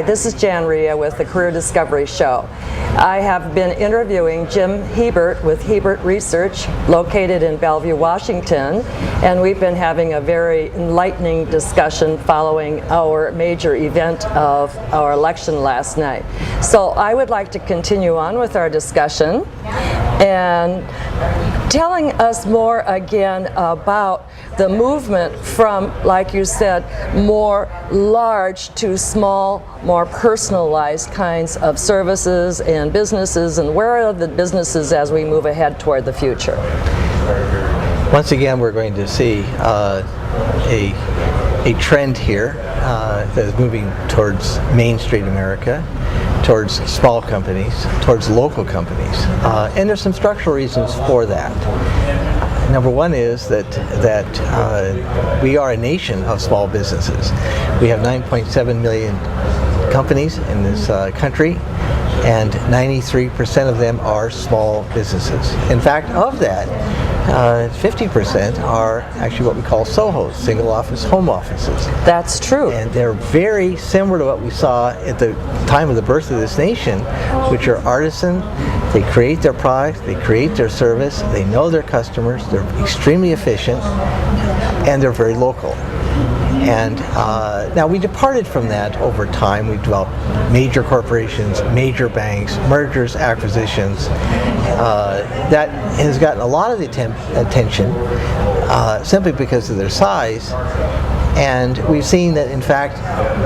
This is Jan Reha with the Career Discovery Show. I have been interviewing Jim Hebert with Hebert Research, located in Bellevue, Washington, and we've been having a very enlightening discussion following our major event of our election last night. So I would like to continue on with our discussion and telling us more again about the movement from, like you said, more large to small, more personalized kinds of services and businesses, and where are the businesses as we move ahead toward the future? Once again, we're going to see a trend here that is moving towards Main Street America, towards small companies, towards local companies, and there's some structural reasons for that. Number one is that we are a nation of small businesses. We have 9.7 million companies in this country, and 93% of them are small businesses. In fact, of that, 50% are actually what we call SOHOs, single office home offices. That's true. And they're very similar to what we saw at the time of the birth of this nation, which are artisan. They create their product, they create their service, they know their customers, they're extremely efficient, and they're very local. And now we departed from that over time. We developed major corporations, major banks, mergers, acquisitions. That has gotten a lot of the attention simply because of their size. And we've seen that, in fact,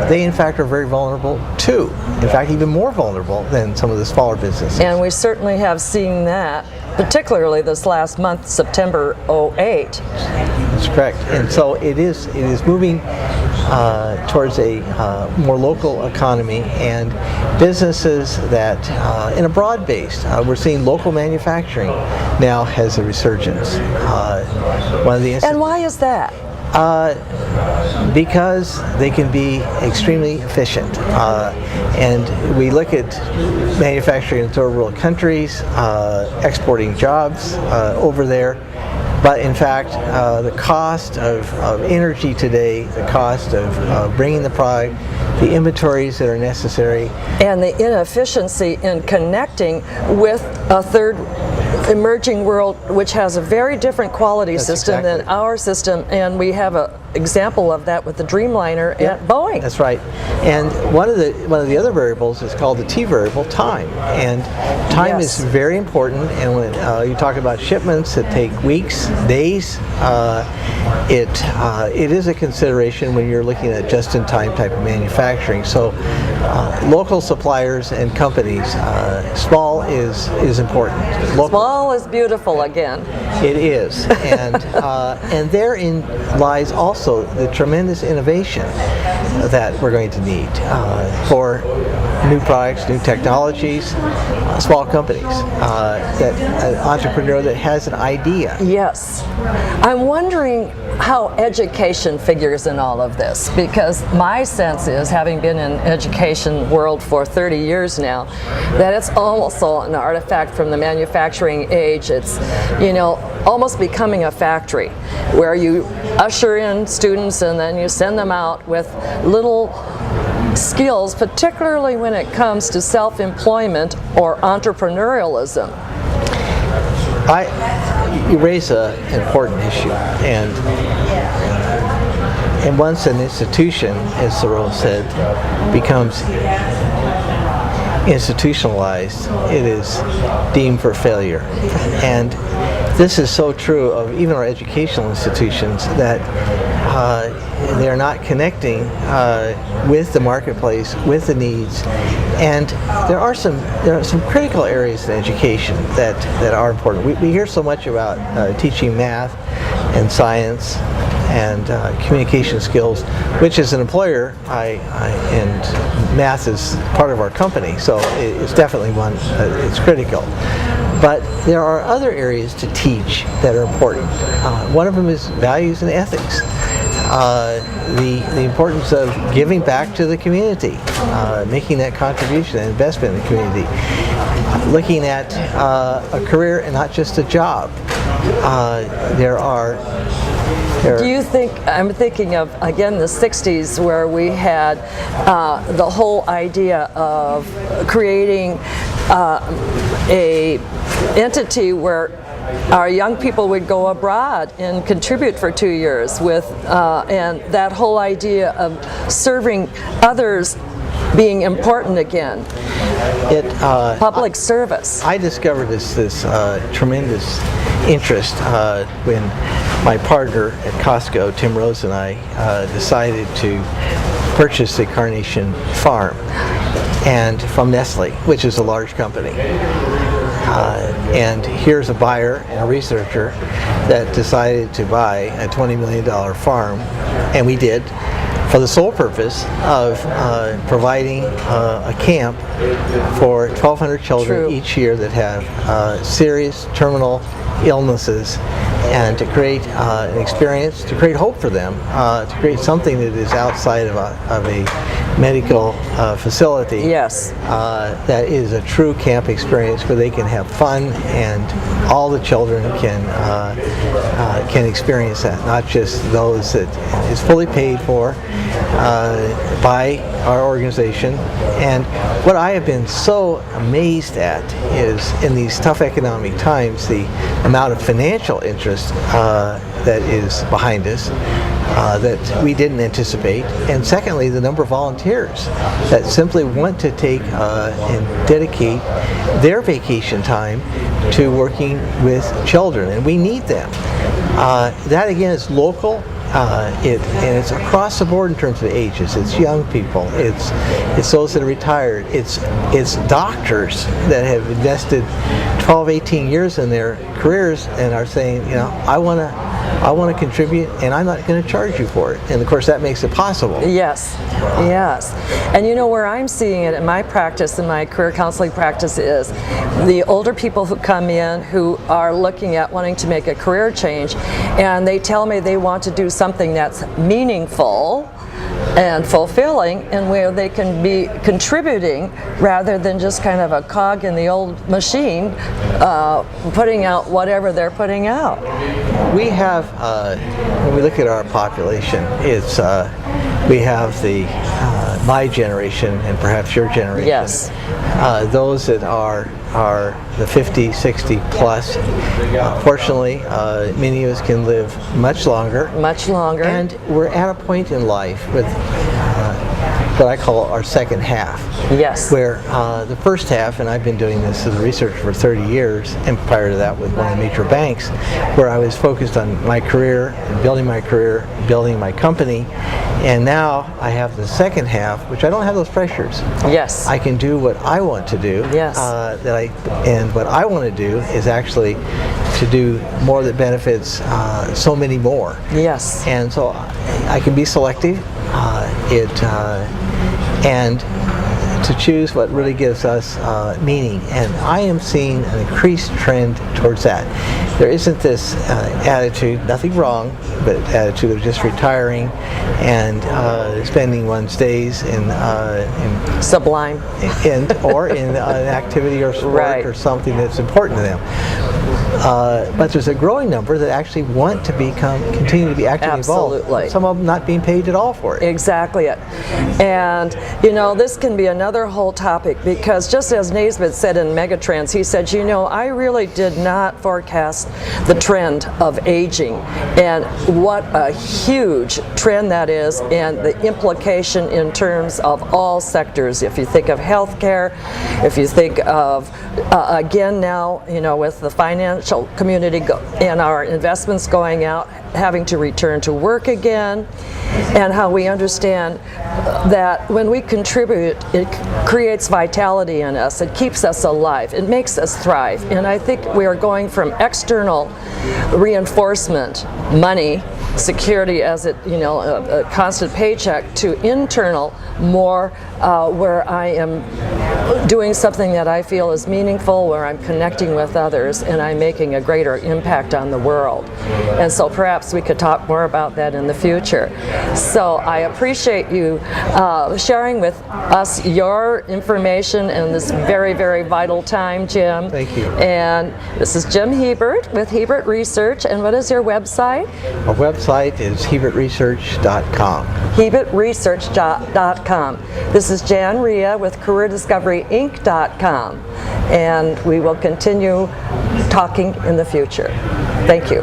they are very vulnerable too. In fact, even more vulnerable than some of the smaller businesses. And we certainly have seen that, particularly this last month, September 08. That's correct. And so it is moving towards a more local economy and businesses that, in a broad base, we're seeing local manufacturing now has a resurgence. And why is that? Because they can be extremely efficient. And we look at manufacturing in third world countries, exporting jobs over there. But in fact, the cost of energy today, the cost of bringing the product, the inventories that are necessary, and the inefficiency in connecting with a third emerging world which has a very different quality system than our system, and we have an example of that with the Dreamliner at Boeing. That's right. And one of the other variables is called the T variable, time. And time is very important, and when you talk about shipments that take weeks, days, it is a consideration when you're looking at just-in-time type of manufacturing. So local suppliers and companies, small is important. Small is beautiful again. It is, and therein lies also the tremendous innovation that we're going to need for new products, new technologies, small companies, that an entrepreneur that has an idea. Yes. I'm wondering how education figures in all of this, because my sense is, having been in education world for 30 years now, that it's also an artifact from the manufacturing age. It's, almost becoming a factory where you usher in students and then you send them out with little skills, particularly when it comes to self-employment or entrepreneurialism. You raise an important issue, and once an institution, as Thoreau said, becomes institutionalized, it is deemed for failure. And this is so true of even our educational institutions, that they are not connecting with the marketplace, with the needs. And there are some critical areas in education that are important. We hear so much about teaching math and science and communication skills, which as an employer, and math is part of our company, so it's definitely one it's critical. But there are other areas to teach that are important. One of them is values and ethics. The importance of giving back to the community, making that contribution and investment in the community, looking at a career and not just a job. There are Do you think, I'm thinking of, again, the 60s where we had the whole idea of creating a entity where our young people would go abroad and contribute for 2 years with, and that whole idea of serving others being important again. Public service. I discovered this tremendous interest when my partner at Costco, Tim Rose, and I decided to purchase the Carnation Farm and from Nestle, which is a large company. And here's a buyer and a researcher that decided to buy a $20 million farm, and we did, for the sole purpose of providing a camp for 1,200 children each year that have serious terminal illnesses, and to create an experience, to create hope for them, to create something that is outside of a medical facility. Yes. That is a true camp experience where they can have fun and all the children can experience that, not just those that is fully paid for by our organization. And what I have been so amazed at is, in these tough economic times, the amount of financial interest that is behind us that we didn't anticipate, and secondly, the number of volunteers that simply want to take and dedicate their vacation time to working with children, and we need them. That again is local. And it's across the board in terms of ages. It's young people. It's those that are retired. It's doctors that have invested 12, 18 years in their careers and are saying, you know, I want to contribute, and I'm not going to charge you for it. And of course, that makes it possible. Yes, yes. And you know where I'm seeing it in my practice, in my career counseling practice, is the older people who come in who are looking at wanting to make a career change, and they tell me they want to do something that's meaningful and fulfilling, and where they can be contributing rather than just kind of a cog in the old machine, putting out whatever they're putting out. We have, when we look at our population, it's we have the my generation and perhaps your generation. Yes. Those that are the 50, 60 plus. Fortunately, many of us can live much longer. Much longer. And we're at a point in life with what I call our second half. Yes. Where the first half, and I've been doing this as a researcher for 30 years, and prior to that with one of the major banks, where I was focused on my career, and building my career, building my company, and now I have the second half, which I don't have those pressures. Yes. I can do what I want to do. Yes. And what I want to do is actually to do more that benefits so many more. Yes. And so I can be selective, and to choose what really gives us meaning. And I am seeing an increased trend towards that. There isn't this attitude, nothing wrong, but attitude of just retiring and spending one's days in sublime, or in an activity or sport right. or something that's important to them. But there's a growing number that actually want to continue to be actively Absolutely. involved. Some of them not being paid at all for it. Exactly it. And you know, this can be another whole topic, because just as Naismith said in Megatrends, he said, you know, I really did not forecast the trend of aging, and what a huge trend that is, and the implication in terms of all sectors. If you think of healthcare, if you think of again now, you know, with the financial community and our investments going out, having to return to work again, and how we understand that when we contribute, it creates vitality in us, it keeps us alive, it makes us thrive. And I think we are going from external reinforcement, money, security as it, you know, a constant paycheck, to internal, more where I am doing something that I feel is meaningful, where I'm connecting with others and I'm making a greater impact on the world. And so perhaps we could talk more about that in the future. So I appreciate you sharing with us your information in this very, very vital time, Jim. Thank you. And this is Jim Hebert with Hebert Research. And what is your website? Our website website is hebertresearch.com. hebertresearch.com. This is Jan Reha with CareerDiscoveryInc.com, and we will continue talking in the future. Thank you.